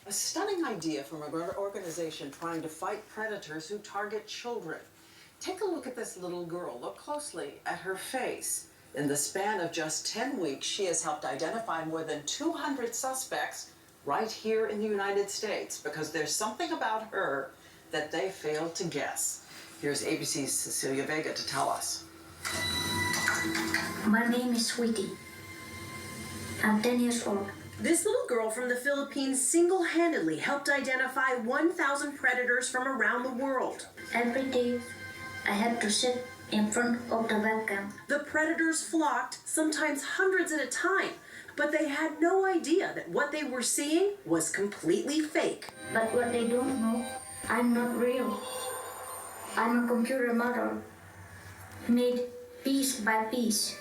A stunning idea from an organization trying to fight predators who target children. Take a look at this little girl. Look closely at her face. In the span of just 10 weeks, she has helped identify more than 200 suspects right here in the United States because there's something about her that they failed to guess. Here's ABC's Cecilia Vega to tell us. My name is Sweetie. I'm 10 years old. This little girl from the Philippines single-handedly helped identify 1,000 predators from around the world. Every day, I had to sit in front of the webcam. The predators flocked, sometimes hundreds at a time, but they had no idea that what they were seeing was completely fake. But what they don't know, I'm not real. I'm a computer model, made piece by piece,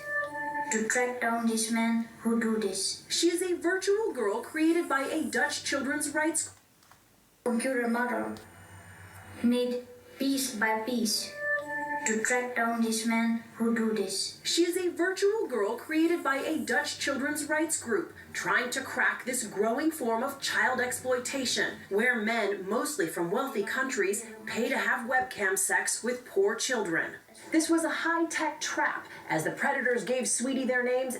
to track down this man who do this. She is a virtual girl created by a Dutch children's rights computer model, made piece by piece, to track down this man who do this. She is a virtual girl created by a Dutch children's rights group trying to crack this growing form of child exploitation, where men, mostly from wealthy countries, pay to have webcam sex with poor children. This was a high-tech trap, as the predators gave Sweetie their names.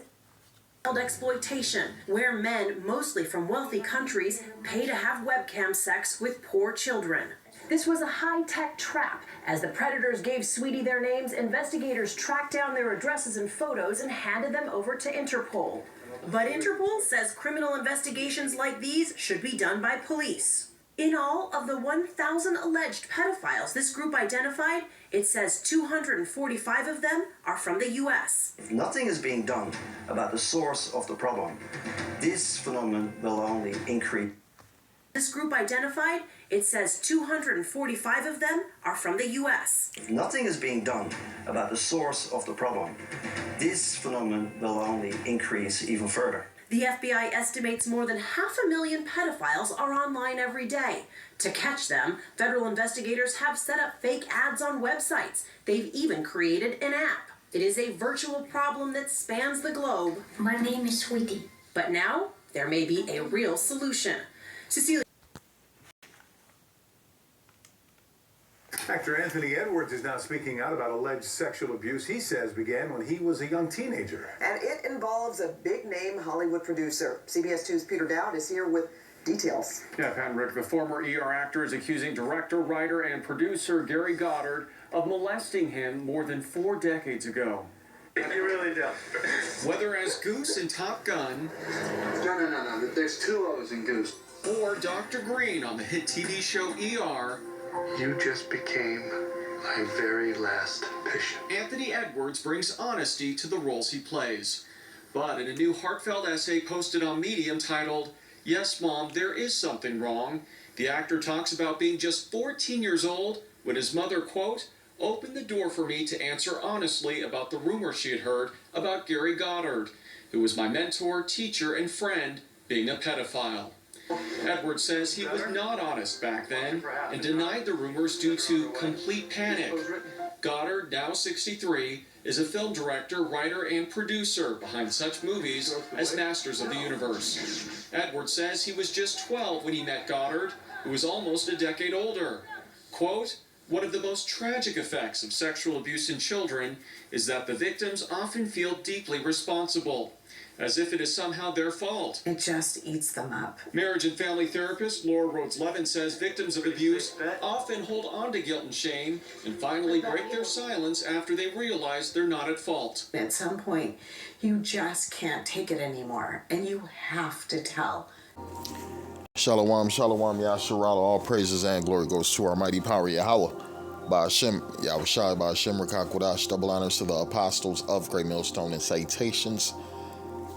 Child exploitation, where men, mostly from wealthy countries, pay to have webcam sex with poor children. This was a high-tech trap. As the predators gave Sweetie their names, investigators tracked down their addresses and photos and handed them over to Interpol. But Interpol says criminal investigations like these should be done by police. In all, of the 1,000 alleged pedophiles this group identified, it says 245 of them are from the U.S. If nothing is being done about the source of the problem, this phenomenon will only increase. This group identified, it says 245 of them are from the U.S. If nothing is being done about the source of the problem, this phenomenon will only increase even further. The FBI estimates more than 500,000 pedophiles are online every day. To catch them, federal investigators have set up fake ads on websites. They've even created an app. It is a virtual problem that spans the globe. My name is Sweetie. But now, there may be a real solution. Cecilia. Actor Anthony Edwards is now speaking out about alleged sexual abuse he says began when he was a young teenager. And it involves a big-name Hollywood producer. CBS 2's Peter Dowd is here with details. Yeah, Pat and Rick, the former ER actor is accusing director, writer, and producer Gary Goddard of molesting him more than 4 decades ago. You really do. Whether as Goose in Top Gun... No. There's 2 O's in Goose. Or Dr. Green on the hit TV show ER... You just became my very last patient. Anthony Edwards brings honesty to the roles he plays. But in a new heartfelt essay posted on Medium titled, "Yes, Mom, there is something wrong," the actor talks about being just 14 years old when his mother, quote, opened the door for me to answer honestly about the rumors she had heard about Gary Goddard, who was my mentor, teacher, and friend, being a pedophile. Edwards says he was not honest back then and denied the rumors due to complete panic. Goddard, now 63, is a film director, writer, and producer behind such movies as Masters of the Universe. Edwards says he was just 12 when he met Goddard, who was almost a decade older. Quote, "One of the most tragic effects of sexual abuse in children is that the victims often feel deeply responsible, as if it is somehow their fault." It just eats them up. Marriage and family therapist Laura Rhodes-Levin says victims of abuse often hold on to guilt and shame and finally break their silence after they realize they're not at fault. At some point, you just can't take it anymore, and you have to tell. Shalom, shalom, Yasharala. All praises and glory goes to our mighty power, Yahweh. Ba'ashem, Yahushai, Ba'ashem, Rakakwadash, double honors to the apostles of Great Millstone and salutations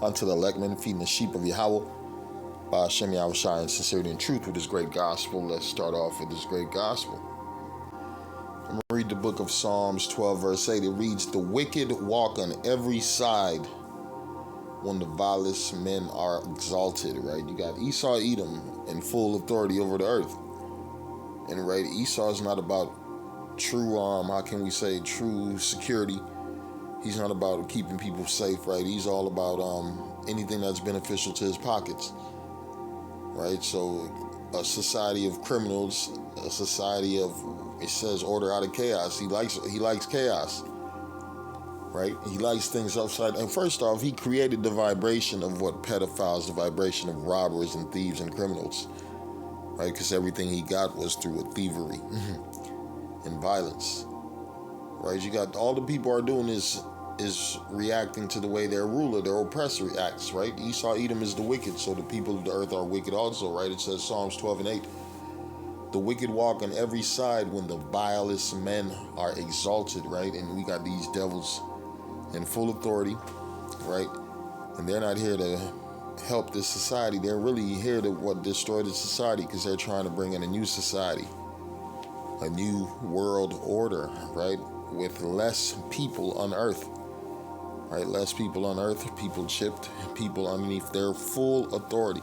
unto the electmen feeding the sheep of Yahweh. Ba'ashem, Yahushai, in sincerity and truth with this great gospel. Let's start off with this great gospel. I'm going to read the book of Psalms 12, verse 8. It reads, "The wicked walk on every side when the vilest men are exalted," right? You got Esau, Edom in full authority over the earth. And right, Esau is not about true, how can we say, true security. He's not about keeping people safe, right? He's all about anything that's beneficial to his pockets, right? So a society of criminals, a society of, it says, order out of chaos. He likes chaos, right? He likes things upside. And first off, he created the vibration of what pedophiles, the vibration of robbers and thieves and criminals, right? Because everything he got was through thievery and violence, right? You got all the people are doing is reacting to the way their ruler, their oppressor reacts, right? Esau, Edom is the wicked, so the people of the earth are wicked also, right? It says Psalms 12 and 8. The wicked walk on every side when the vilest men are exalted, right? And we got these devils in full authority, right? And they're not here to help this society. They're really here to destroy the society, because they're trying to bring in a new society, a new world order, right? With less people on earth. Right, less people on earth, people chipped, people underneath their full authority.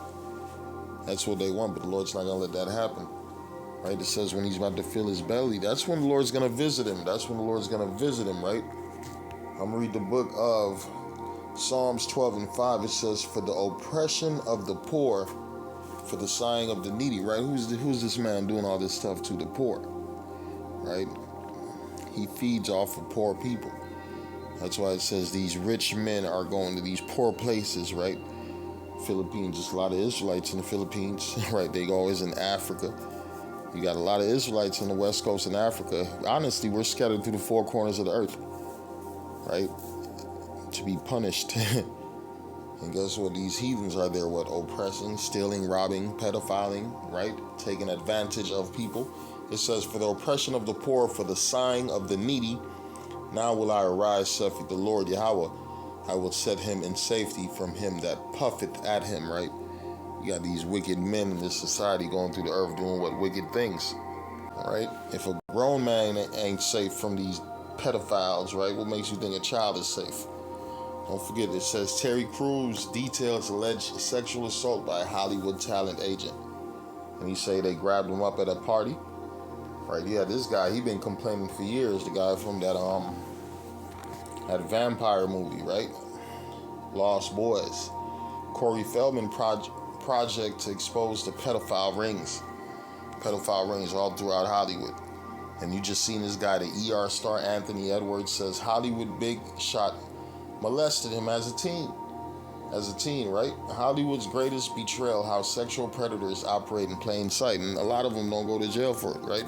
That's what they want, but the Lord's not going to let that happen. Right, it says when he's about to fill his belly, that's when the Lord's going to visit him. That's when the Lord's going to visit him, right? I'm going to read the book of Psalms 12 and 5. It says, for the oppression of the poor, for the sighing of the needy, right? Who's this man doing all this stuff to the poor, right? He feeds off of poor people. That's why it says these rich men are going to these poor places, right? Philippines, just a lot of Israelites in the Philippines, right? They always in Africa. You got a lot of Israelites on the west coast in Africa. Honestly, we're scattered through the four corners of the earth, right? To be punished. And guess what? These heathens are there, what? Oppressing, stealing, robbing, pedophiling, right? Taking advantage of people. It says, for the oppression of the poor, for the sighing of the needy, now will I arise, saith the Lord Yahweh. I will set him in safety from him that puffeth at him, right? You got these wicked men in this society going through the earth doing what? Wicked things, right? If a grown man ain't safe from these pedophiles, right? What makes you think a child is safe? Don't forget, it says Terry Crews details alleged sexual assault by a Hollywood talent agent. And he say they grabbed him up at a party. Right, yeah, this guy, he been complaining for years. The guy from that vampire movie, right? Lost Boys. Corey Feldman project to expose the pedophile rings all throughout Hollywood. And you just seen this guy, the ER star Anthony Edwards, says Hollywood big shot molested him as a teen. Right? Hollywood's greatest betrayal, how sexual predators operate in plain sight. And a lot of them don't go to jail for it, right?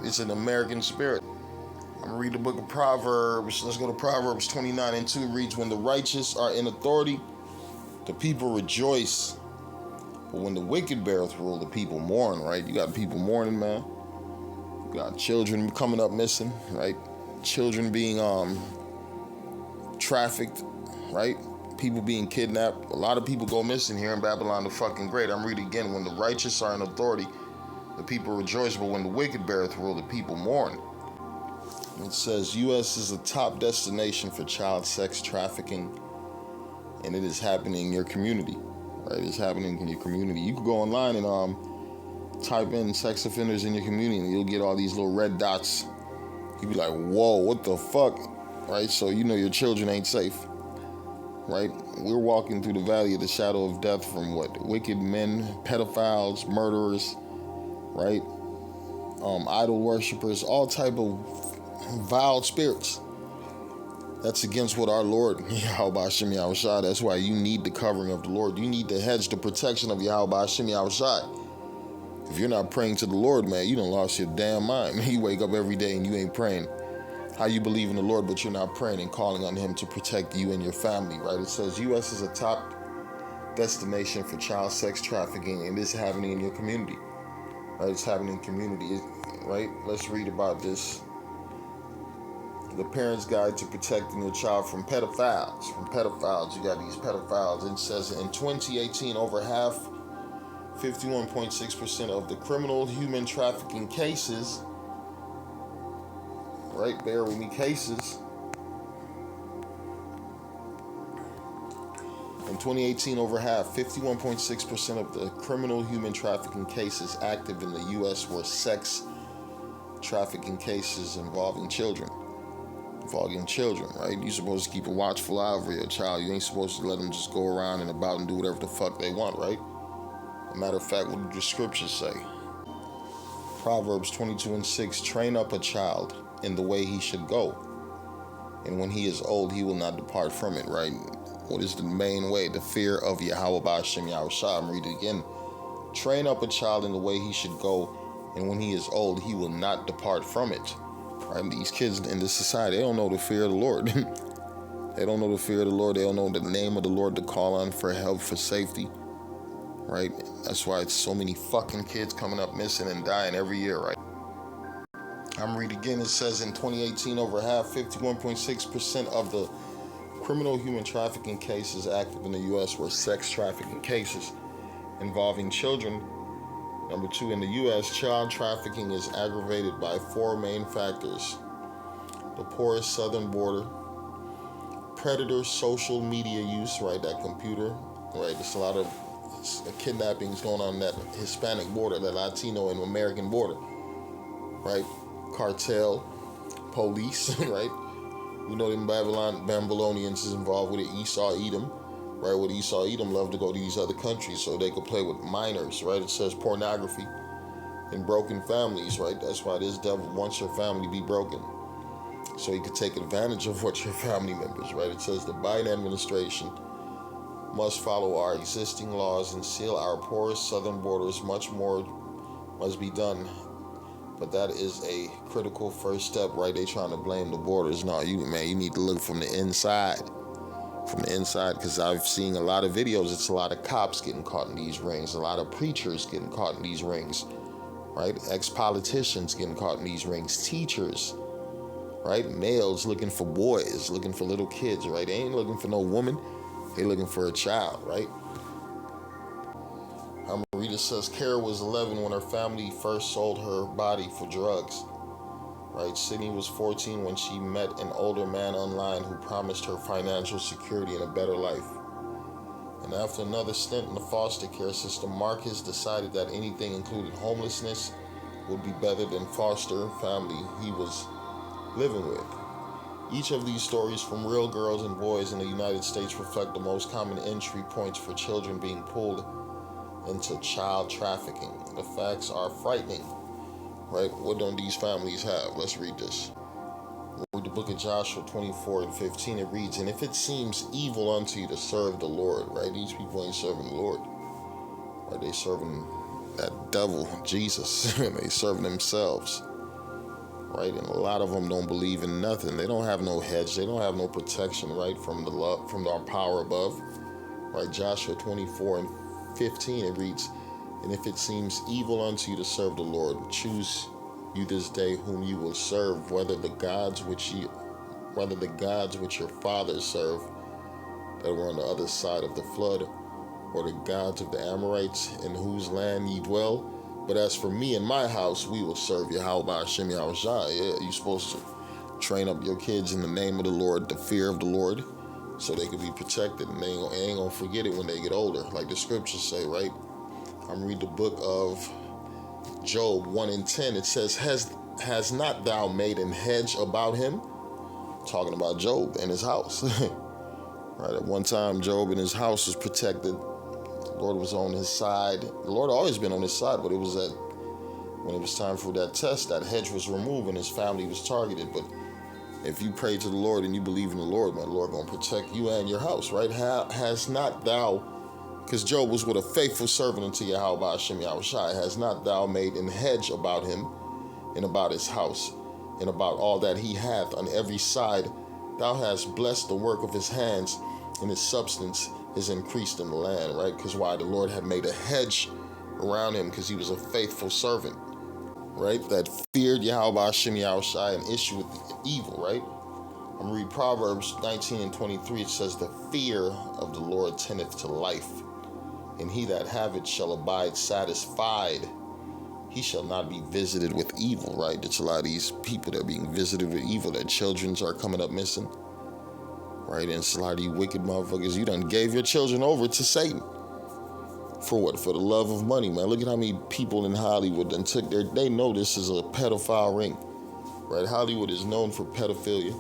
It's an American spirit. I'm going to read the book of Proverbs. Let's go to Proverbs 29 and 2. It reads, when the righteous are in authority, the people rejoice. But when the wicked beareth rule, the people mourn, right? You got people mourning, man. You got children coming up missing, right? Children being trafficked, right? People being kidnapped. A lot of people go missing here in Babylon the fucking Great. I'm reading again. When the righteous are in authority, the people rejoice, but when the wicked beareth rule, the people mourn. It says U.S. is a top destination for child sex trafficking, and it is happening in your community, right? It's happening in your community. You can go online and type in sex offenders in your community, and you'll get all these little red dots. You'll be like, whoa, what the fuck, right? So you know your children ain't safe, right? We're walking through the valley of the shadow of death from what? Wicked men, pedophiles, murderers, right? Idol worshipers, all type of vile spirits. That's against what our Lord, Yahweh Hashem Yahushua. That's why you need the covering of the Lord. You need the hedge, the protection of Yahweh Hashem Yahushua. If you're not praying to the Lord, man, you done lost your damn mind. You wake up every day and you ain't praying. How you believe in the Lord, but you're not praying and calling on him to protect you and your family, right? It says U.S. is a top destination for child sex trafficking, and this is happening in your community. Right? It's happening in community, right? Let's read about this. The Parent's Guide to Protecting Your Child from Pedophiles. You got these pedophiles. It says in 2018, over half, 51.6% of the criminal human trafficking cases, right, bear with me, cases. In 2018, over half, 51.6% of the criminal human trafficking cases active in the U.S. were sex trafficking cases involving children. Right? You're supposed to keep a watchful eye over your child. You ain't supposed to let them just go around and about and do whatever the fuck they want, right? a matter of fact, what do the scriptures say? Proverbs 22:6, train up a child in the way he should go, and when he is old, he will not depart from it, right? What is the main way? The fear of Yahweh Ba'ashem Yahushua. I'm reading it again. Train up a child in the way he should go, and when he is old, he will not depart from it. Right? These kids in this society, they don't know the fear of the Lord. They don't know the fear of the Lord. They don't know the name of the Lord to call on for help, for safety. Right? That's why it's so many fucking kids coming up missing and dying every year, right? I'm reading again. It says in 2018, over half, 51.6% of the criminal human trafficking cases active in the U.S. were sex trafficking cases involving children. Number 2, in the U.S., child trafficking is aggravated by 4 main factors: the porous southern border, predator social media use, right, that computer, right, there's a lot of kidnappings going on that Hispanic border, that Latino and American border, right, cartel, police, right, we know them Babylonians is involved with it, Esau, Edom, right, with Esau, Edom love to go to these other countries so they could play with minors, right, it says pornography and broken families, right, that's why this devil wants your family to be broken, so he could take advantage of what your family members, right? It says the Biden administration must follow our existing laws and seal our porous southern borders. Much more must be done, but that is a critical first step, right? They trying to blame the borders. No, you need to look from the inside. From the inside, because I've seen a lot of videos. It's a lot of cops getting caught in these rings, a lot of preachers getting caught in these rings, right? Ex-politicians getting caught in these rings, teachers, right? Males looking for boys, looking for little kids, right? They ain't looking for no woman. They looking for a child, right? Rita says Kara was 11 when her family first sold her body for drugs, right? Sydney was 14 when she met an older man online who promised her financial security and a better life. And after another stint in the foster care system, Marcus decided that anything, including homelessness, would be better than foster family he was living with. Each of these stories from real girls and boys in the United States reflect the most common entry points for children being pulled into child trafficking. The facts are frightening, right? What don't these families have? Let's read this. Read the book of Joshua 24:15. It reads, and if it seems evil unto you to serve the Lord, right? These people ain't serving the Lord, right? They serving that devil, Jesus. They serving themselves. Right, and a lot of them don't believe in nothing. They don't have no hedge. They don't have no protection, right, from the love, from our power above. Right, Joshua 24:15. It reads, and if it seems evil unto you to serve the Lord, choose you this day whom you will serve, whether the gods which your fathers served that were on the other side of the flood, or the gods of the Amorites in whose land ye dwell. But as for me and my house, we will serve Yahweh Ba'ashem Yahushua. Yeah, you're supposed to train up your kids in the name of the Lord, the fear of the Lord, so they can be protected, and they ain't gonna forget it when they get older, like the scriptures say, right? I'm reading the book of Job 1:10. It says, has not thou made an hedge about him? Talking about Job and his house. Right, at one time, Job and his house was protected. The Lord was on his side. The Lord always been on his side, but it was when it was time for that test, that hedge was removed and his family was targeted. But if you pray to the Lord and you believe in the Lord, my Lord gonna protect you and your house, right? Has not thou, because Job was with a faithful servant unto Yahweh Ba'ashem Yahushua, has not thou made an hedge about him and about his house and about all that he hath on every side? Thou hast blessed the work of his hands, and his substance is increased in the land, right? Because why? The Lord had made a hedge around him because he was a faithful servant, right? That feared Yahweh Ba'ashem Yahushua and issue with evil, right? I'm going to read Proverbs 19:23. It says, the fear of the Lord tendeth to life, and he that have it shall abide satisfied. He shall not be visited with evil, right? It's a lot of these people that are being visited with evil. Their children are coming up missing, right? And it's a lot of you wicked motherfuckers. You done gave your children over to Satan. For what? For the love of money, man. Look at how many people in Hollywood done took they know this is a pedophile ring, right? Hollywood is known for pedophilia,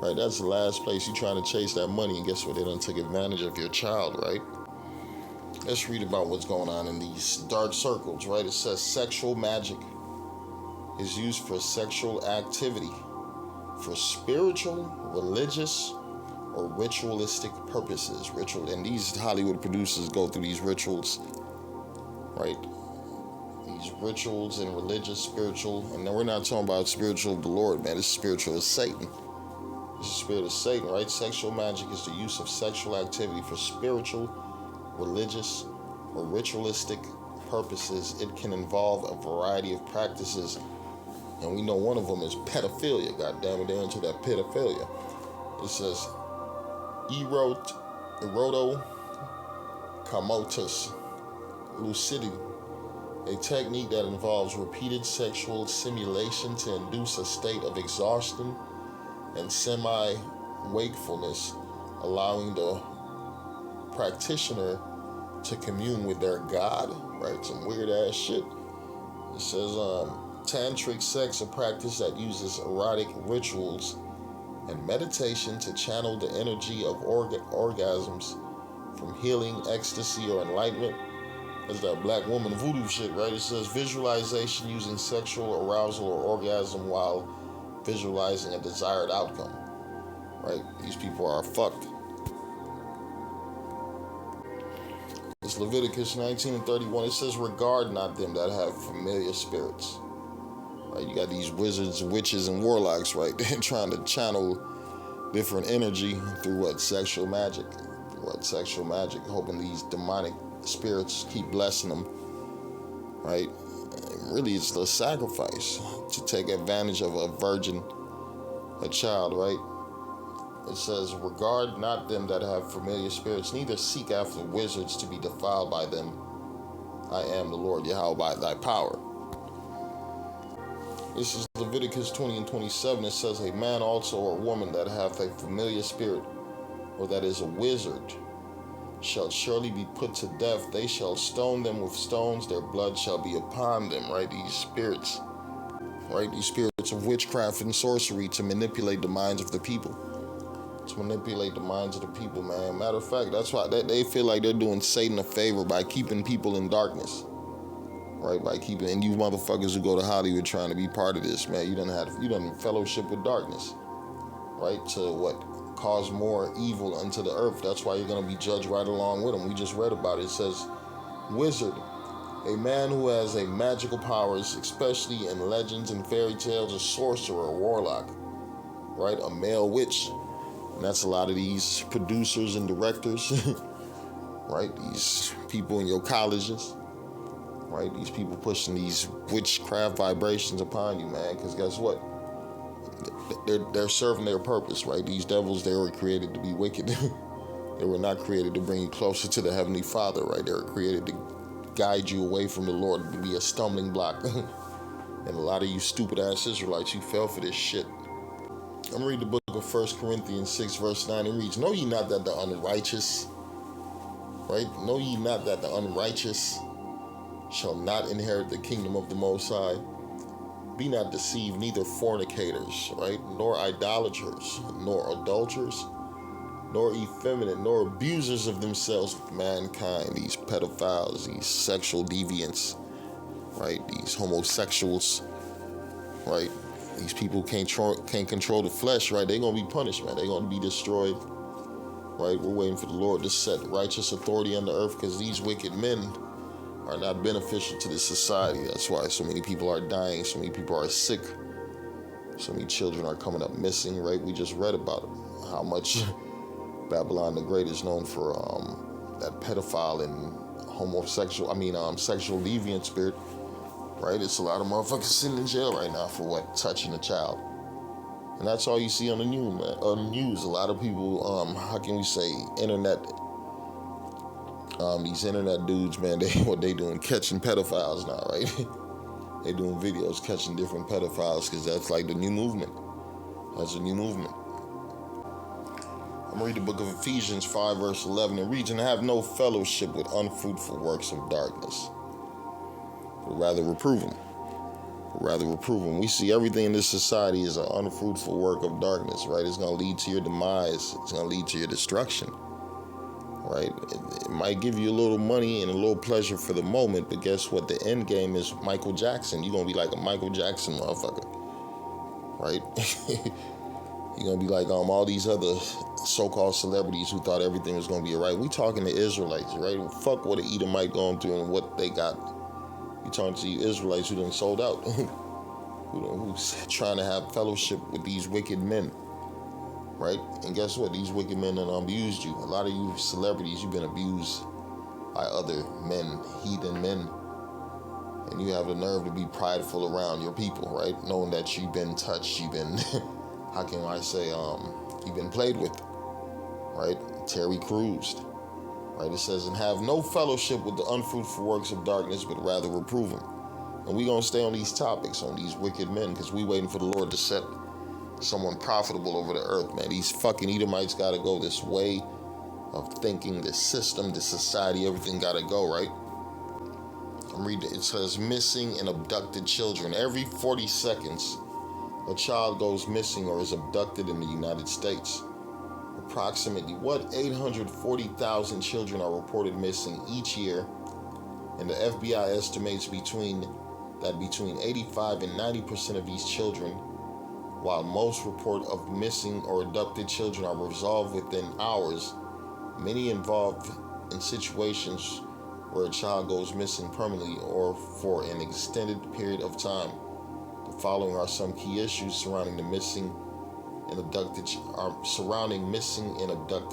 right? That's the last place you trying to chase that money, and guess what? They done took advantage of your child, right? Let's read about what's going on in these dark circles, right? It says sexual magic is used for sexual activity, for spiritual, religious, or ritualistic purposes. And these Hollywood producers go through these rituals, right? These rituals and religious, spiritual, and then we're not talking about spiritual of the Lord, man. This is spiritual of Satan. This is the spirit of Satan, right? Sexual magic is the use of sexual activity for spiritual, religious, or ritualistic purposes. It can involve a variety of practices, and we know one of them is pedophilia. God damn it, they're into that pedophilia. It says erotocomotus lucidity, a technique that involves repeated sexual simulation to induce a state of exhaustion and semi-wakefulness, allowing the practitioner to commune with their God, right? Some weird ass shit. It says tantric sex, a practice that uses erotic rituals and meditation to channel the energy of orgasms from healing, ecstasy, or enlightenment. That's that black woman voodoo shit, right? It says visualization using sexual arousal or orgasm while visualizing a desired outcome, right? These people are fucked. It's Leviticus 19:31. It says, regard not them that have familiar spirits. Right? You got these wizards, witches, and warlocks, right? They're trying to channel different energy through what? Sexual magic. Hoping these demonic spirits keep blessing them, right? And really, it's the sacrifice to take advantage of a virgin, a child, right? It says, regard not them that have familiar spirits, neither seek after wizards to be defiled by them. I am the Lord Yahweh by thy power. This is Leviticus 20:27. It says, a man also or woman that hath a familiar spirit, or that is a wizard, shall surely be put to death. They shall stone them with stones. Their blood shall be upon them, right? These spirits, right? These spirits of witchcraft and sorcery to manipulate the minds of the people. Man. Matter of fact, that's why they feel like they're doing Satan a favor by keeping people in darkness, right? And you motherfuckers who go to Hollywood trying to be part of this, man, you done fellowship with darkness, right? To what? Cause more evil unto the earth. That's why you're going to be judged right along with them. We just read about it. It says, wizard, a man who has a magical powers, especially in legends and fairy tales, a sorcerer, a warlock, right? A male witch. And that's a lot of these producers and directors, right? These people in your colleges, right? These people pushing these witchcraft vibrations upon you, man. Because guess what? They're serving their purpose, right? These devils, they were created to be wicked. They were not created to bring you closer to the Heavenly Father, right? They were created to guide you away from the Lord, to be a stumbling block. And a lot of you stupid ass Israelites, you fell for this shit. I'm going to read the book of 1 Corinthians 6, verse 9. It reads, know ye not that the unrighteous, right? Know ye not that the unrighteous shall not inherit the kingdom of the Most High? Be not deceived, neither fornicators, right? Nor idolaters, nor adulterers, nor effeminate, nor abusers of themselves with mankind. These pedophiles, these sexual deviants, right? These homosexuals, right? These people can't control the flesh, right? They're going to be punished, man. They're going to be destroyed, right? We're waiting for the Lord to set righteous authority on the earth because these wicked men are not beneficial to this society. That's why so many people are dying, so many people are sick, so many children are coming up missing, right? We just read about it, how much Babylon the Great is known for that pedophile and sexual deviant spirit, right? It's a lot of motherfuckers sitting in jail right now for what? Touching a child. And that's all you see on the news, man. On the news, a lot of people, how can we say, these internet dudes, man, what they doing? Catching pedophiles now, right? They doing videos catching different pedophiles because that's like the new movement. That's a new movement. I'm going to read the book of Ephesians 5, verse 11. It reads, and have no fellowship with unfruitful works of darkness, but rather reprove them. We see everything in this society is an unfruitful work of darkness, right? It's going to lead to your demise. It's going to lead to your destruction, right? It might give you a little money and a little pleasure for the moment, but guess what? The end game is Michael Jackson. You're gonna be like a Michael Jackson motherfucker, right? You're gonna be like all these other so-called celebrities who thought everything was gonna be all right. We talking to Israelites, right? Fuck what an Edomite going through and what they got. You talking to the Israelites who done sold out, who's trying to have fellowship with these wicked men, right? And guess what? These wicked men done abused you. A lot of you celebrities, you've been abused by other men, heathen men, and you have the nerve to be prideful around your people, right? Knowing that you've been touched, you've been, how can I say, you've been played with, right? Terry Crews, right? It says, and have no fellowship with the unfruitful works of darkness, but rather reprove them. And we gonna stay on these topics, on these wicked men, because we waiting for the Lord to set someone profitable over the earth, man. These fucking Edomites gotta go. This way of thinking, this system, this society, everything gotta go, right? I'm reading, it says missing and abducted children. Every 40 seconds, a child goes missing or is abducted in the United States. Approximately 840,000 children are reported missing each year, and the FBI estimates between 85 and 90% of these children, while most report of missing or abducted children are resolved within hours, many involved in situations where a child goes missing permanently or for an extended period of time. The following are some key issues surrounding missing and abducted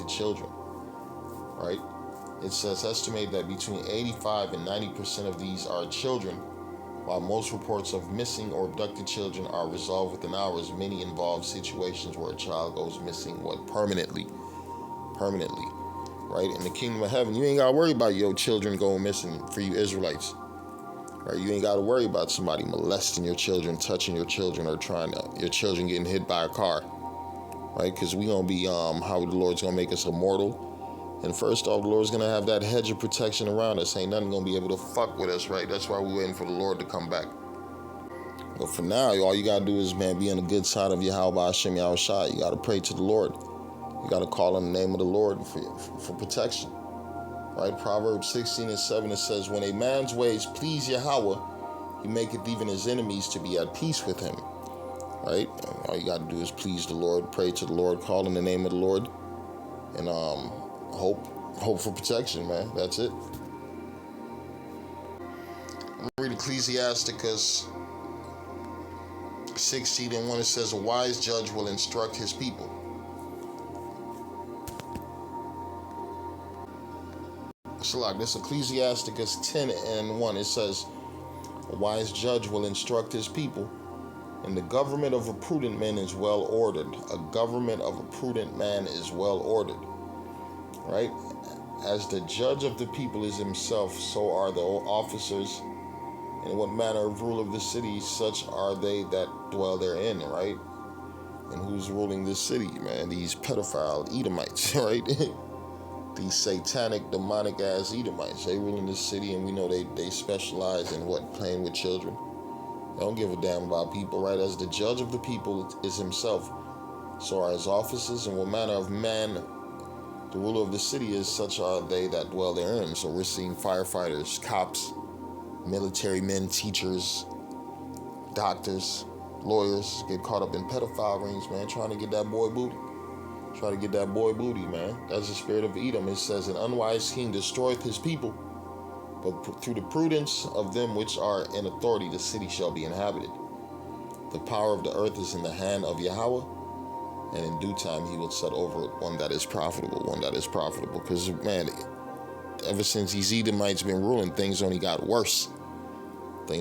children, right? It says estimate that between 85 and 90% of these are children, while most reports of missing or abducted children are resolved within hours. Many involve situations where a child goes missing permanently, right? In the kingdom of heaven, you ain't gotta worry about your children going missing for you Israelites, right? You ain't gotta worry about somebody molesting your children, touching your children, or your children getting hit by a car, right? Because we gonna be how the Lord's gonna make us immortal. And first off, the Lord's gonna have that hedge of protection around us. Ain't nothing gonna be able to fuck with us, right? That's why we're waiting for the Lord to come back. But for now, all you gotta do is, man, be on the good side of Yahweh Hashem Yahushua. You gotta pray to the Lord. You gotta call on the name of the Lord for protection, right? Proverbs 16:7, it says, when a man's ways please Yahweh, he maketh even his enemies to be at peace with him, right? And all you gotta do is please the Lord, pray to the Lord, call in the name of the Lord, and hope for protection, man. That's it. I'm gonna read Ecclesiasticus 16:1. It says, a wise judge will instruct his people. This Ecclesiasticus 10:1. It says, a wise judge will instruct his people, and the government of a prudent man is well ordered. A government of a prudent man is well ordered, right? As the judge of the people is himself, so are the officers. And what manner of rule of the city, such are they that dwell therein, right? And who's ruling this city, man? These pedophile Edomites, right? These satanic, demonic ass Edomites. They ruling this city, and we know they specialize in playing with children. They don't give a damn about people, right? As the judge of the people is himself, so are his officers, and what manner of man the ruler of the city is, such are they that dwell therein. So we're seeing firefighters, cops, military men, teachers, doctors, lawyers get caught up in pedophile rings, man, trying to get that boy booty. Try to get that boy booty, man. That's the spirit of Edom. It says, an unwise king destroyeth his people, but through the prudence of them which are in authority, the city shall be inhabited. The power of the earth is in the hand of Yahweh, and in due time he will set over it one that is profitable. Because, man, ever since these Edomites been ruling, things only got worse. We're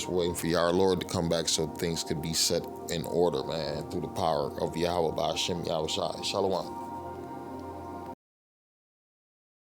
waiting for our Lord to come back so things could be set in order, man, through the power of Yahweh by Hashem Yahushua. Shalom.